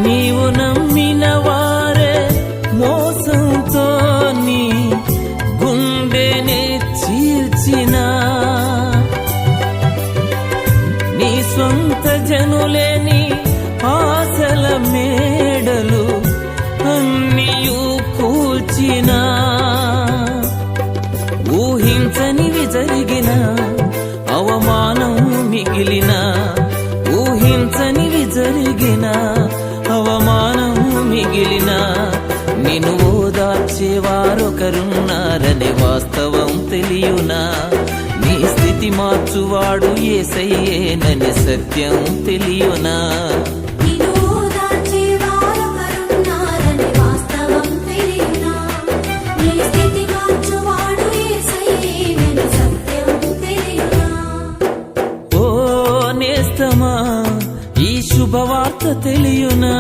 నీవు నమ్మిన వారే మోసంతో నీ గుండెనే చీల్చినా, నీ సొంత జనులేని ఆశల మేడలు అన్నియు కూల్చినా, ఊహించనివి జరిగిన అవమానం మిగిలిన, ఊహించనివి జరిగిన అవమానం మిగిలిన, నిన్ను ఓదార్చేవారొకరున్నారనే వాస్తవం తెలియునా, నీ స్థితి మార్చువాడు యేసయ్యేననే సత్యం తెలియునా. ఈ శుభవార్త తెలియునా.